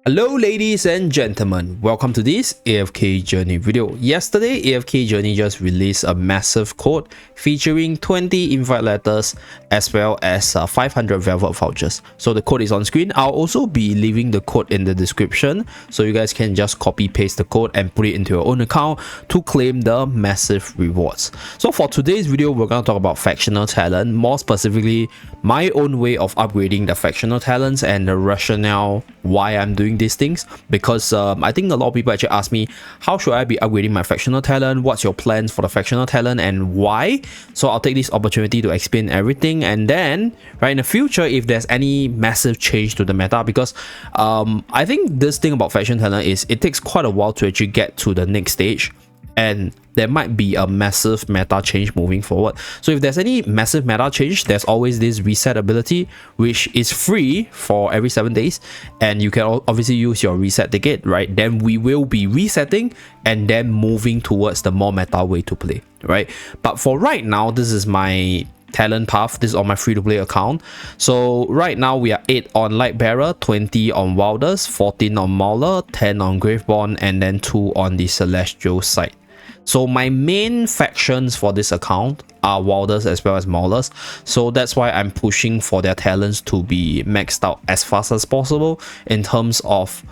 Hello ladies and gentlemen, welcome to this AFK Journey video. Yesterday, AFK Journey just released a massive code featuring 20 invite letters as well as 500 velvet vouchers. So the code is on screen. I'll also be leaving the code in the description so you guys can just copy paste the code and put it into your own account to claim the massive rewards. So for today's video, we're going to talk about Factional Talent, more specifically my own way of upgrading the Factional Talents and the rationale why I'm doing these things, because I think a lot of people actually ask me, how should I be upgrading my Factional Talent, what's your plans for the Factional Talent and why. So I'll take this opportunity to explain everything, and then right in the future, if there's any massive change to the meta, because I think this thing about Factional Talent is it takes quite a while to actually get to the next stage, and there might be a massive meta change moving forward. So if there's any massive meta change, there's always this reset ability which is free for every 7 days, and you can obviously use your reset ticket, right? Then we will be resetting and then moving towards the more meta way to play, right? But for right now, this is my talent path. This is on my free-to-play account. So right now we are 8 on Lightbearer, 20 on Wilders, 14 on Mauler, 10 on Graveborn, and then 2 on the Celestial side. So my main factions for this account are Wilders as well as Maulers, so that's why I'm pushing for their talents to be maxed out as fast as possible in terms of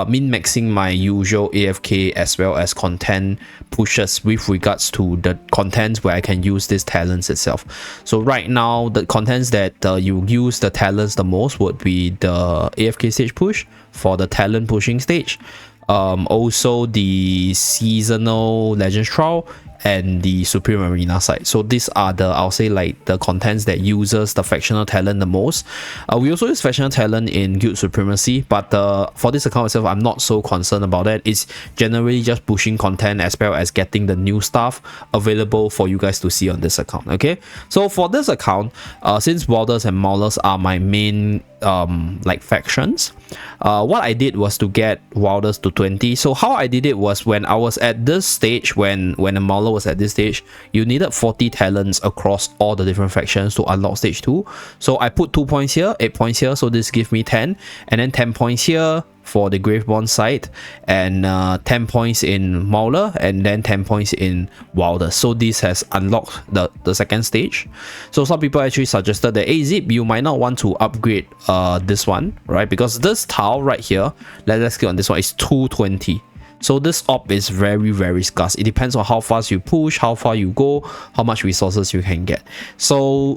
min-maxing my usual AFK as well as content pushes with regards to the contents where I can use these talents itself. So right now, the contents that you use the talents the most would be the AFK stage push for the talent pushing stage, also the seasonal legends trial and the supreme arena side. So these are the, I'll say, like the contents that uses the Factional Talent the most. We also use Factional Talent in guild supremacy, but for this account itself, I'm not so concerned about that. It's generally just pushing content as well as getting the new stuff available for you guys to see on this account. Okay, so for this account, since Wilders and Maulers are my main like factions, what I did was to get Wilders to 20. So how I did it was, when I was at this stage, when the Mauler was at this stage, you needed 40 talents across all the different factions to unlock stage 2. So I put 2 points here, 8 points here, so this gives me 10, and then 10 points here for the Graveborn side, and 10 points in Mauler, and then 10 points in Wilder. So this has unlocked the second stage. So some people actually suggested that, hey Zeep, you might not want to upgrade this one, right? Because this tile right here, let's click on this one, is 220. So this op is very scarce. It depends on how fast you push, how far you go, how much resources you can get. So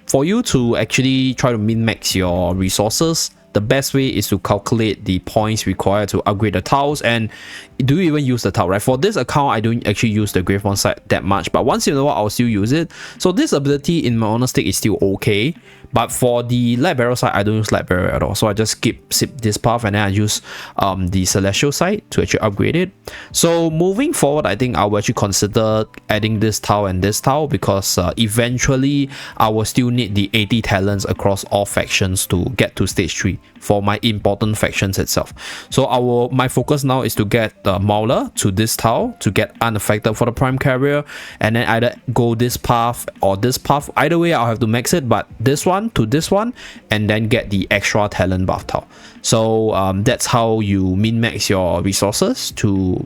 for you to actually try to min-max your resources, the best way is to calculate the points required to upgrade the tiles. And do you even use the tile, right? For this account, I don't actually use the Graveborn side that much, but once in a while I'll still use it. So this ability in my honest take is still okay, but for the Lightbearer side, I don't use Lightbearer at all. So I just skip this path, and then I use the Celestial side to actually upgrade it. So moving forward, I think I will actually consider adding this tile and this tile, because eventually I will still need the 80 talents across all factions to get to stage 3 for my important factions itself. So my focus now is to get the Mauler to this tile to get unaffected for the prime carrier, and then either go this path or this path. Either way, I'll have to max it, but this one to this one, and then get the extra talent buff tile. So that's how you min-max your resources to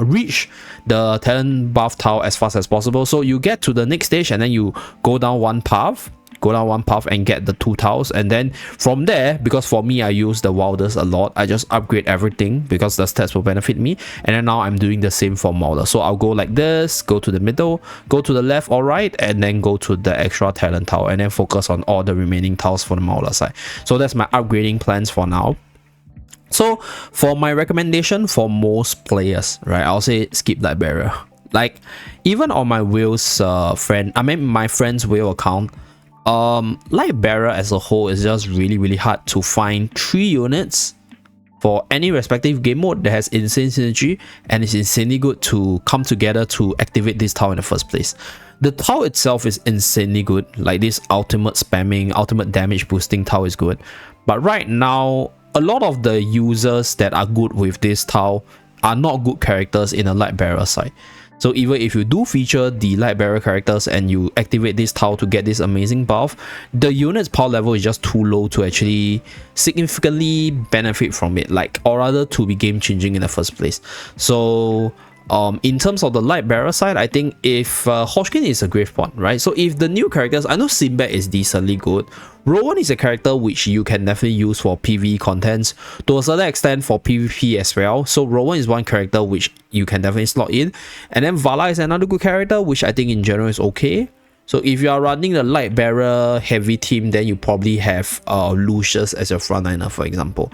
reach the talent buff tile as fast as possible. So you get to the next stage, and then you go down one path and get the 2 tiles, and then from there, because for me I use the Wilders a lot, I just upgrade everything because the stats will benefit me. And then now I'm doing the same for Mauler. So I'll go like this, go to the middle, go to the left or right, and then go to the extra talent tile, and then focus on all the remaining tiles for the Mauler side. So that's my upgrading plans for now. So for my recommendation for most players, right, I'll say skip Lightbearer. Like, even on my Will's my friend's Will account, Lightbearer as a whole is just really hard to find 3 units for any respective game mode that has insane synergy and is insanely good to come together to activate this tile in the first place. The tile itself is insanely good, like this ultimate spamming, ultimate damage boosting tile is good, but right now a lot of the users that are good with this tile are not good characters in a Lightbearer side. So even if you do feature the Lightbearer characters and you activate this tile to get this amazing buff, the unit's power level is just too low to actually significantly benefit from it, like, or rather to be game changing in the first place. So in terms of the Lightbearer side, I think if Hypogean is a Graveborn, right? So if the new characters, I know Sinbad is decently good. Rowan is a character which you can definitely use for PvE contents, to a certain extent for PvP as well. So Rowan is one character which you can definitely slot in. And then Vala is another good character which I think in general is okay. So if you are running the Lightbearer heavy team, then you probably have Lucius as your frontliner, for example.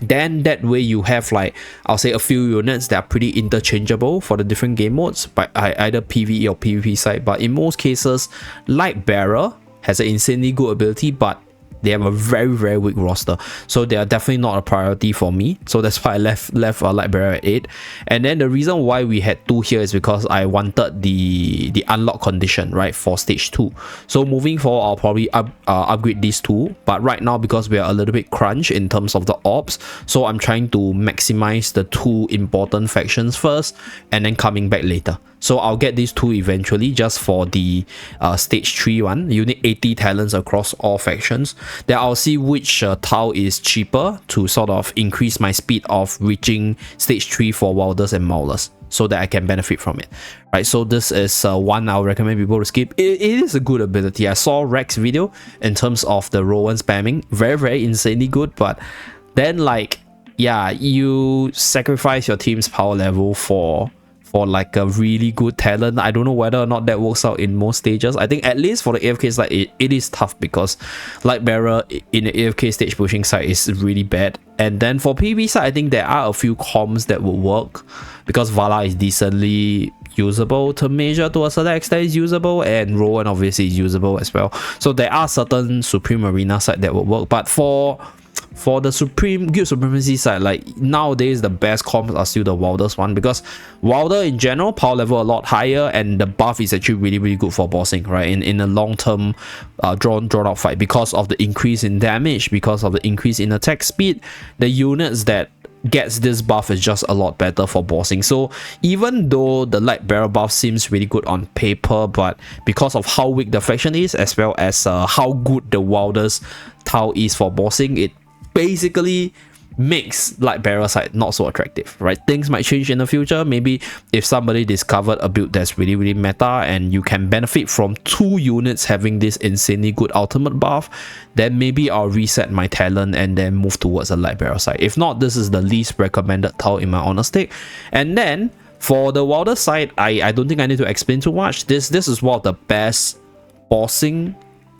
Then that way you have, like, I'll say a few units that are pretty interchangeable for the different game modes, by either PvE or PvP side. But in most cases, Lightbearer has an insanely good ability, but they have a very weak roster, so they are definitely not a priority for me. So that's why I left Lightbearer at 8. And then the reason why we had 2 here is because I wanted the unlock condition, right, for stage 2. So moving forward, I'll probably upgrade these 2, but right now, because we are a little bit crunch in terms of the orbs, so I'm trying to maximize the 2 important factions first and then coming back later. So I'll get these 2 eventually, just for the stage 3 one. You need 80 talents across all factions. Then I'll see which tile is cheaper to sort of increase my speed of reaching stage 3 for Wilders and Maulers, so that I can benefit from it, right? So this is one I'll recommend people to skip. It is a good ability. I saw Rex's video in terms of the Rowan spamming, very insanely good. But then, like, yeah, you sacrifice your team's power level for like a really good talent. I don't know whether or not that works out in most stages. I think at least for the AFK side, it is tough, because Lightbearer in the AFK stage pushing side is really bad. And then for PvP side, I think there are a few comms that will work, because Vala is decently usable, to measure to a certain extent is usable, and Rowan obviously is usable as well. So there are certain Supreme Arena side that will work. But for the Guild Supremacy side, like, nowadays the best comps are still the Wilders one, because Wilder in general power level a lot higher, and the buff is actually really good for bossing, right, in a long term drawn out fight, because of the increase in damage, because of the increase in attack speed. The units that gets this buff is just a lot better for bossing. So even though the Lightbearer buff seems really good on paper, but because of how weak the faction is, as well as how good the Wilders tile is for bossing, it basically makes Lightbearer side not so attractive, right? Things might change in the future. Maybe if somebody discovered a build that's really meta, and you can benefit from 2 units having this insanely good ultimate buff, then maybe I'll reset my talent and then move towards the Lightbearer side. If not, this is the least recommended tile in my honest take. And then for the Wilder side, I don't think I need to explain too much. This is one of the best bossing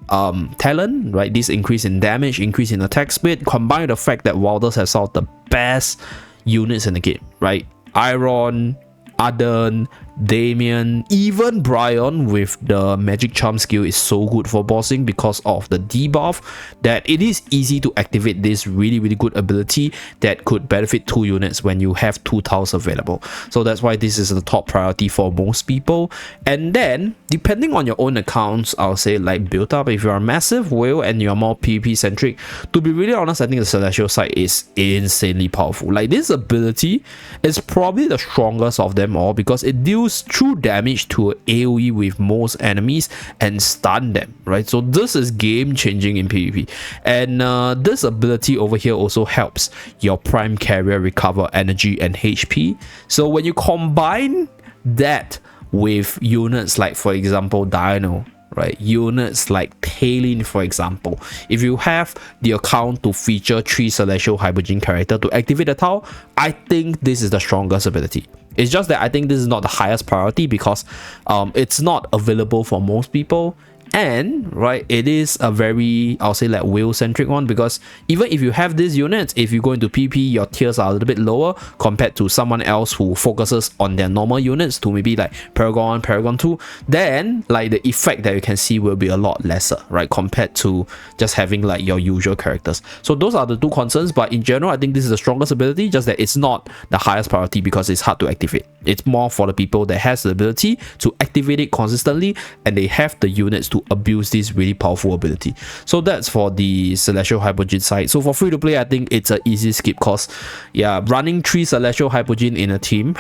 talent, right? This increase in damage, increase in attack speed, combined with the fact that Wilders have some of the best units in the game, right? Iron, Arden, Damien, even Brian with the magic charm skill is so good for bossing because of the debuff, that it is easy to activate this really good ability that could benefit 2 units when you have 2 tiles available. So that's why this is the top priority for most people. And then depending on your own accounts, I'll say, like, build up. If you're a massive whale and you're more PvP centric, to be really honest, I think the Celestial side is insanely powerful. Like, this ability is probably the strongest of them all, because it deals true damage to AoE with most enemies and stun them, right? So this is game changing in PvP. And this ability over here also helps your prime carrier recover energy and HP. So when you combine that with units like, for example, Dino, right, units like Talon, for example, if you have the account to feature 3 Celestial Hypogean character to activate the tile, I think this is the strongest ability. It's just that I think this is not the highest priority, because it's not available for most people. And right, it is a very, I'll say, like, whale centric one, because even if you have these units, if you go into PP, your tiers are a little bit lower compared to someone else who focuses on their normal units to maybe like Paragon 2, then like the effect that you can see will be a lot lesser, right, compared to just having like your usual characters. So those are the 2 concerns, but in general I think this is the strongest ability, just that it's not the highest priority because it's hard to activate. It's more for the people that has the ability to activate it consistently, and they have the units to to abuse this really powerful ability. So that's for the Celestial Hypogean side. So for free to play, I think it's an easy skip, cause yeah, running 3 Celestial Hypogean in a team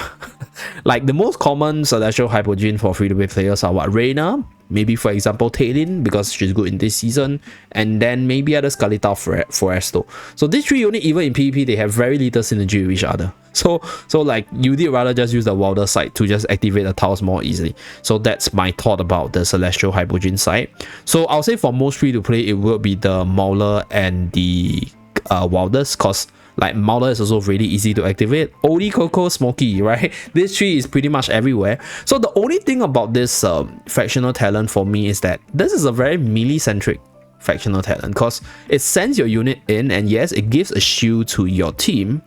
like the most common Celestial Hypogean for free to play players are what? Reina, maybe for example Taylin, because she's good in this season, and then maybe other Skalita Foresto. So these 3 units, even in PvP, they have very little synergy with each other. So like you did rather just use the Wilder side to just activate the tiles more easily. So that's my thought about the Celestial Hypogean side. So I'll say for most free to play, it will be the Mauler and the Wilders, cause like Mauler is also really easy to activate. Oli, Coco, Smoky, right? This tree is pretty much everywhere. So the only thing about this factional talent for me is that this is a very melee-centric factional talent, because it sends your unit in, and yes, it gives a shield to your team.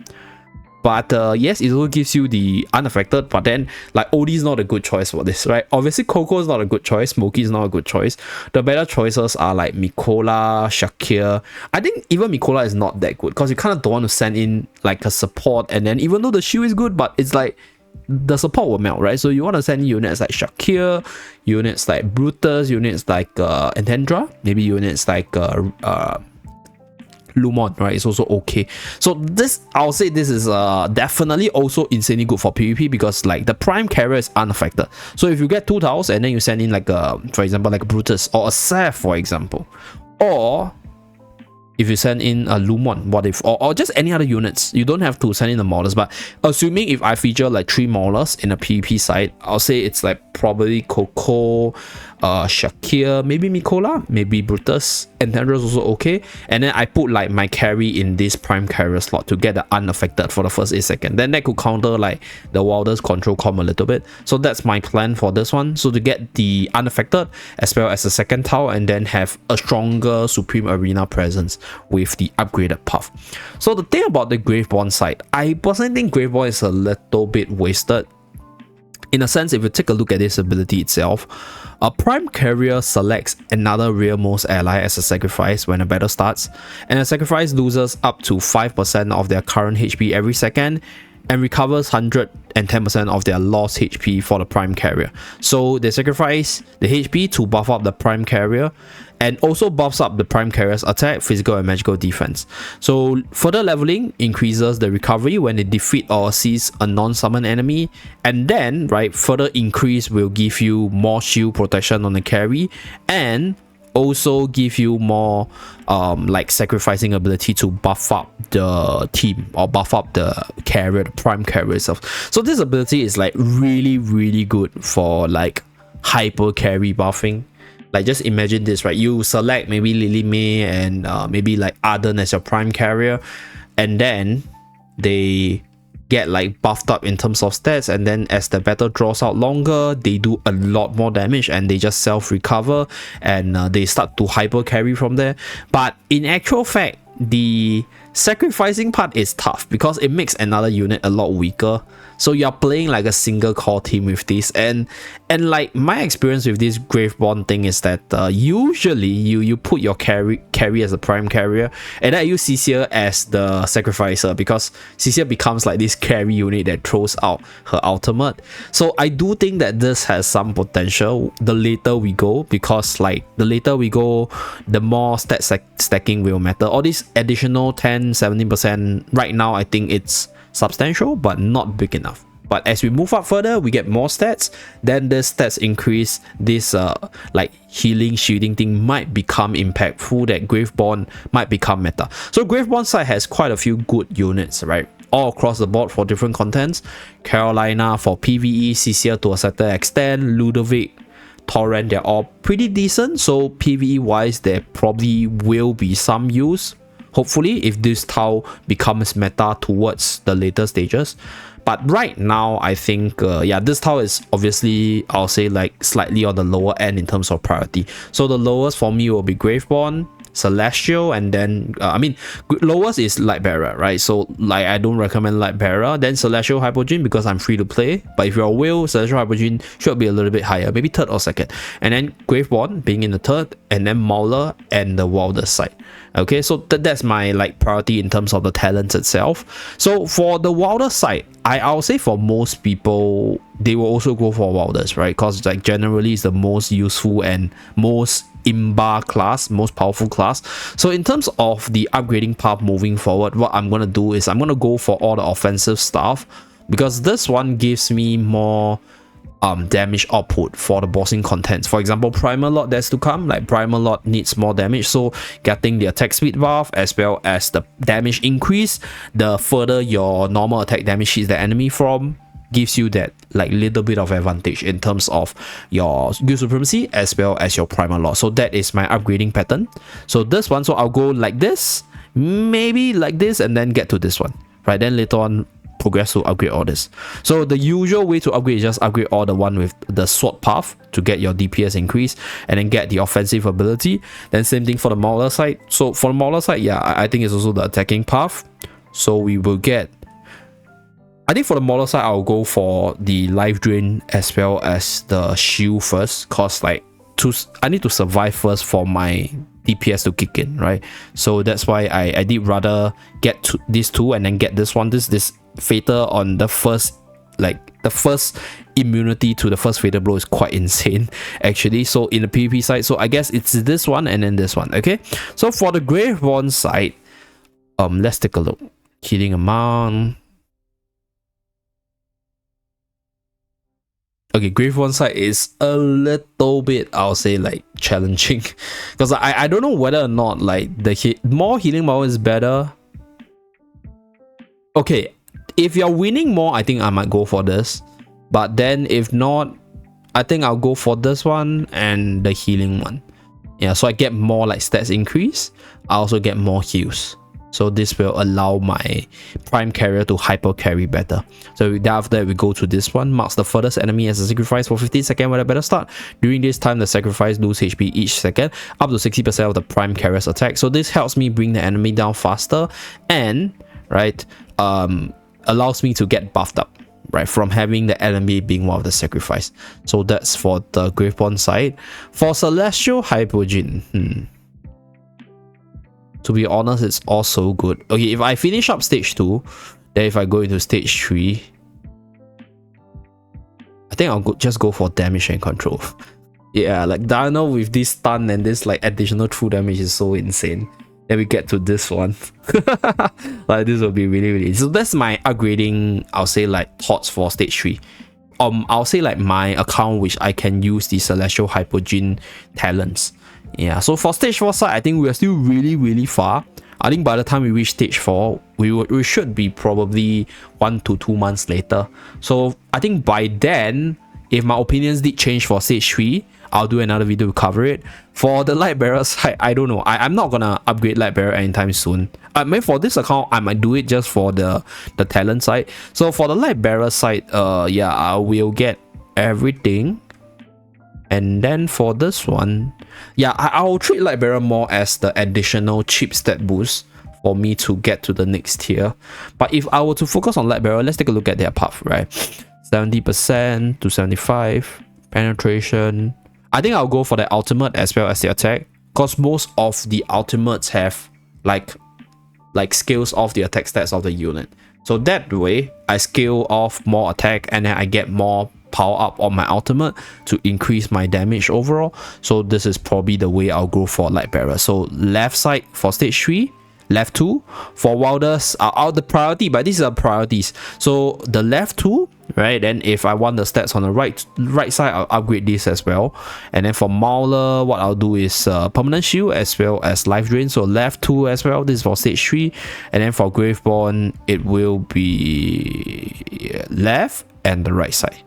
But yes, it also gives you the unaffected, but then like Odie is not a good choice for this, right? Obviously Coco is not a good choice, Smokey is not a good choice. The better choices are like Mikola, Shakir. I think even Mikola is not that good, because you kind of don't want to send in like a support, and then even though the shield is good, but it's like the support will melt, right? So you want to send units like Shakir, units like Brutus, units like Entendra, maybe units like Lumon, right? It's also okay. So this, I'll say this is definitely also insanely good for PvP, because like the prime carrier is unaffected. So if you get 2 tiles and then you send in like a, for example, like a Brutus or a Seth, for example, or if you send in a Lumon, what if, or just any other units, you don't have to send in the Maulers. But assuming if I feature like 3 Maulers in a PvP side, I'll say it's like probably Coco, Shakir, maybe Mikola, maybe Brutus, and Tendra is also okay. And then I put like my carry in this prime carrier slot to get the unaffected for the first 8 seconds. Then that could counter like the Wilder's control comp a little bit. So that's my plan for this one. So to get the unaffected as well as the second tile, and then have a stronger Supreme Arena presence with the upgraded path. So the thing about the Graveborn side, I personally think Graveborn is a little bit wasted. In a sense, if you take a look at this ability itself, a prime carrier selects another rearmost ally as a sacrifice when a battle starts, and a sacrifice loses up to 5% of their current HP every second, and recovers 110% of their lost HP for the prime carrier. So they sacrifice the HP to buff up the prime carrier, and also buffs up the prime carrier's attack, physical and magical defense. So further leveling increases the recovery when they defeat or seize a non-summon enemy, and then right, further increase will give you more shield protection on the carry, and also give you more like sacrificing ability to buff up the team or buff up the carrier, the prime carrier itself. So this ability is like really good for like hyper carry buffing. Like just imagine this, right? You select maybe Lily May and maybe like Arden as your prime carrier, and then they get like buffed up in terms of stats, and then as the battle draws out longer, they do a lot more damage, and they just self-recover, and they start to hyper carry from there. But in actual fact, the sacrificing part is tough because it makes another unit a lot weaker. So you're playing like a single core team with this, and like my experience with this Graveborn thing is that usually you put your carry as a prime carrier, and then I use Cecile as the sacrificer, because Cecile becomes like this carry unit that throws out her ultimate. So I do think that this has some potential the later we go, because like the later we go, the more stat stacking will matter. All these additional 10-17% right now, I think it's substantial but not big enough. But as we move up further, we get more stats, then the stats increase, this like healing shielding thing might become impactful, that Graveborn might become meta. So Graveborn side has quite a few good units, right, all across the board for different contents. Carolina for PvE, Cecile to a certain extent, Ludovic, Torrent, they're all pretty decent. So PvE wise, there probably will be some use, hopefully, if this tile becomes meta towards the later stages. But right now, I think yeah, this tile is obviously, I'll say like slightly on the lower end in terms of priority. So the lowest for me will be Graveborn, Celestial, and then I mean lowest is Lightbearer, right? So like I don't recommend Lightbearer. Then Celestial Hypogean, because I'm free to play. But if you're a whale, Celestial Hypogean should be a little bit higher, maybe third or second. And then Graveborn being in the third, and then Mauler and the Wilder side. Okay, so that's my like priority in terms of the talents itself. So for the Wilder side, I'll say for most people, they will also go for Welders, right? Because like generally it's the most useful and most imba class, most powerful class. So in terms of the upgrading path moving forward, what I'm gonna do is I'm gonna go for all the offensive stuff, because this one gives me more damage output for the bossing contents. For example, Primer Lot that's to come, like Primer Lot needs more damage, so getting the attack speed buff as well as the damage increase, the further your normal attack damage hits the enemy from, gives you that like little bit of advantage in terms of your Guild Supremacy as well as your Primer Lot. So that is my upgrading pattern. So this one, so I'll go like this, maybe like this, and then get to this one, right? Then later on progress to upgrade all this. So the usual way to upgrade is just upgrade all the one with the sword path to get your DPS increase and then get the offensive ability. Then same thing for the Mauler side. So for the Mauler side, yeah, I think it's also the attacking path. So we will get, I think for the Mauler side, I'll go for the life drain as well as the shield first, cause like I need to survive first for my DPS to kick in, right? So that's why I did rather get to these two and then get this one. This fatal on the first, like the first immunity to the first fatal blow is quite insane actually. So in the PvP side, so I guess it's this one and then this one. Okay, so for the Graveborn side, let's take a look. Healing amount. Okay, Graveborn side is a little bit, I'll say, like challenging, because I don't know whether or not like the more healing power is better. Okay, if you're winning more, I think I might go for this, but then if not, I think I'll go for this one and the healing one. Yeah, so I get more like stats increase. I also get more heals. So this will allow my prime carrier to hyper carry better. So after that, we go to this one. Marks the furthest enemy as a sacrifice for 15 seconds with a better start. During this time, the sacrifice lose HP each second, up to 60% of the prime carrier's attack. So this helps me bring the enemy down faster and, right, allows me to get buffed up, right, from having the enemy being one of the sacrifice. So that's for the Graveborn side. For Celestial Hypogean, to be honest, it's also good. Okay, if I finish up stage 2, then if I go into stage 3, I think I'll just go for damage and control. Yeah, like Dino with this stun and this like additional true damage is so insane. Then we get to this one. Like this will be really so that's my upgrading, I'll say, like thoughts for stage 3. I'll say like my account which I can use the Celestial Hypogean talents. Yeah, so for stage 4 side, I think we're still really far. I think by the time we reach stage 4, we should be probably 1 to 2 months later. So I think by then, if my opinions did change for stage 3, I'll do another video to cover it. For the Lightbearer side, I don't know. I'm not gonna upgrade Lightbearer anytime soon. Maybe for this account, I might do it just for the talent side. So for the Lightbearer side, yeah, I will get everything. And then for this one, yeah, I'll treat Lightbearer more as the additional cheap stat boost for me to get to the next tier. But if I were to focus on Lightbearer, let's take a look at their path, right? 70% to 75 penetration. I think I'll go for the ultimate as well as the attack, because most of the ultimates have like scales off the attack stats of the unit. So that way, I scale off more attack and then I get more power up on my ultimate to increase my damage overall. So this is probably the way I'll go for Lightbearer. So left side for stage 3, left 2 for Welders are out the priority, but these are priorities. So the left 2, right, then if I want the stats on the right side, I'll upgrade this as well. And then for Mauler, what I'll do is permanent shield as well as life drain. So left 2 as well. This is for stage 3. And then for Graveborn, it will be left and the right side.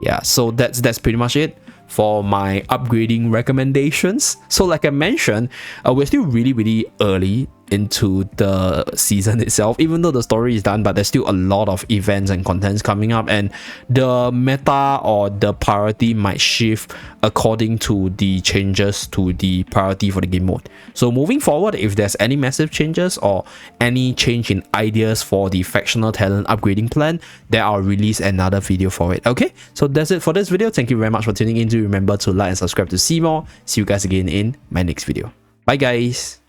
Yeah, so that's pretty much it for my upgrading recommendations. So like I mentioned, we're still really early into the season itself, even though the story is done, but there's still a lot of events and contents coming up, and the meta or the priority might shift according to the changes to the priority for the game mode. So moving forward, if there's any massive changes or any change in ideas for the factional talent upgrading plan, then I'll release another video for it. Okay, so that's it for this video. Thank you very much for tuning in. Do remember to like and subscribe to see more. See you guys again in my next video. Bye guys.